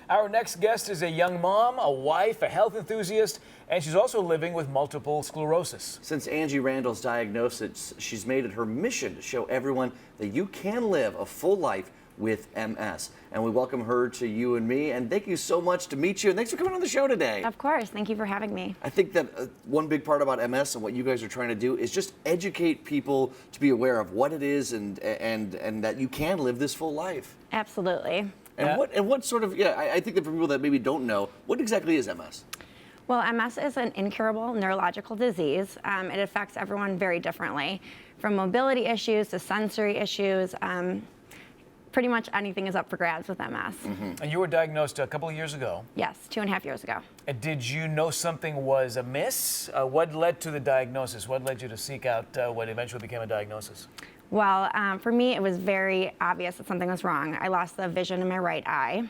Our next guest is a young mom, a wife, a health enthusiast, and she's also living with multiple sclerosis. Since Angie Randall's diagnosis, she's made it her mission to show everyone that you can live a full life with MS. And we welcome her to You and Me, and thank you so much to meet you, and thanks for coming on the show today. Of course, thank you for having me. I think that one big part about MS and what you guys are trying to do is just educate people to be aware of what it is and that you can live this full life. Absolutely. And what sort of, I think that for people that maybe don't know, what exactly is MS? Well, MS is an incurable neurological disease. It affects everyone very differently, from mobility issues to sensory issues. Pretty much anything is up for grabs with MS. Mm-hmm. And you were diagnosed a couple of years ago. Yes, 2.5 years ago. And did you know something was amiss? What led to the diagnosis? What led you to seek out what eventually became a diagnosis? Well, for me, it was very obvious that something was wrong. I lost the vision in my right eye.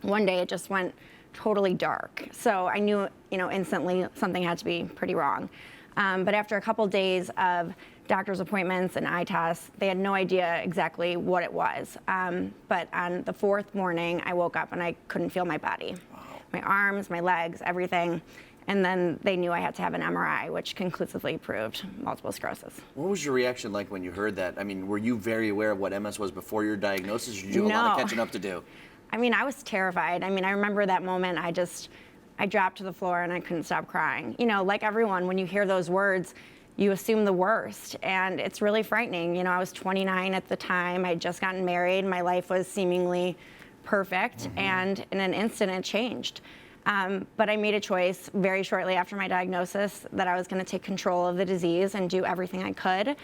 One day, it just went totally dark. So I knew, instantly something had to be pretty wrong. But after a couple days of doctor's appointments and eye tests, they had no idea exactly what it was. But on the fourth morning, I woke up and I couldn't feel my body. Wow. My arms, my legs, everything. And then they knew I had to have an MRI, which conclusively proved multiple sclerosis. What was your reaction like when you heard that? I mean, were you very aware of what MS was before your diagnosis, or did you have a lot of catching up to do? I mean, I was terrified. I remember that moment, I dropped to the floor and I couldn't stop crying. Like everyone, when you hear those words, you assume the worst, and it's really frightening. I was 29 at the time. I'd just gotten married. My life was seemingly perfect, and in an instant, it changed. But I made a choice very shortly after my diagnosis that I was going to take control of the disease and do everything I could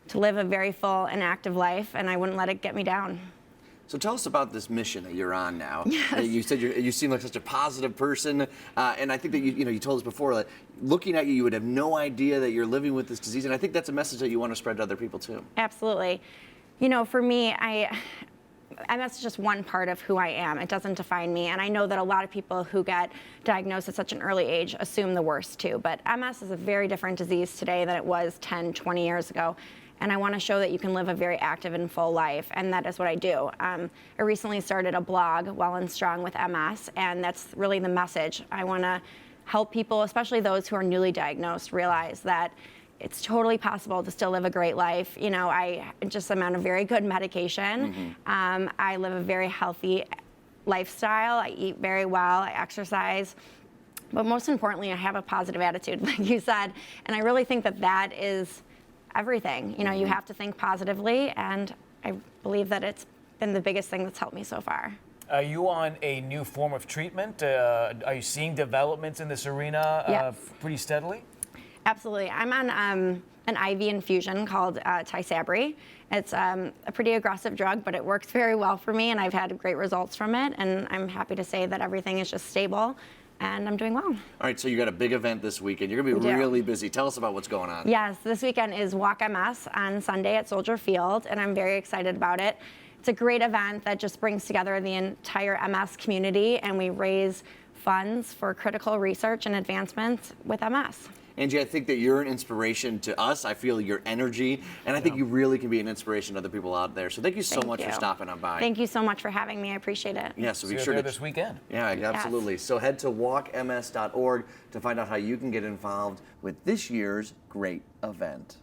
to live a very full and active life, and I wouldn't let it get me down. So tell us about this mission that you're on now. Yes. You said you seem like such a positive person, and I think that you told us before that looking at you, you would have no idea that you're living with this disease, and I think that's a message that you want to spread to other people too. Absolutely. For me, MS is just one part of who I am. It doesn't define me, and I know that a lot of people who get diagnosed at such an early age assume the worst too, but MS is a very different disease today than it was 10, 20 years ago. And I want to show that you can live a very active and full life, and that is what I do. I recently started a blog, Well and Strong with MS, and that's really the message. I want to help people, especially those who are newly diagnosed, realize that it's totally possible to still live a great life. I just am on a very good medication. I live a very healthy lifestyle. I eat very well. I exercise. But most importantly, I have a positive attitude, like you said. And I really think that that is everything. You have to think positively, and I believe that it's been the biggest thing that's helped me so far. Are you on a new form of treatment? Are you seeing developments in this arena Yes. pretty steadily? Absolutely. I'm on an IV infusion called Tysabri. It's a pretty aggressive drug, but it works very well for me, and I've had great results from it, and I'm happy to say that everything is just stable, and I'm doing well. All right, so you got a big event this weekend. You're going to be really busy. Tell us about what's going on. Yes, this weekend is Walk MS on Sunday at Soldier Field, and I'm very excited about it. It's a great event that just brings together the entire MS community, and we raise funds for critical research and advancements with MS. Angie, I think that you're an inspiration to us. I feel your energy, and I think you really can be an inspiration to other people out there. So thank you so much for stopping on by. Thank you so much for having me. I appreciate it. Yeah, so be See sure you to there this weekend. Yeah, absolutely. Yes. So head to walkms.org to find out how you can get involved with this year's great event.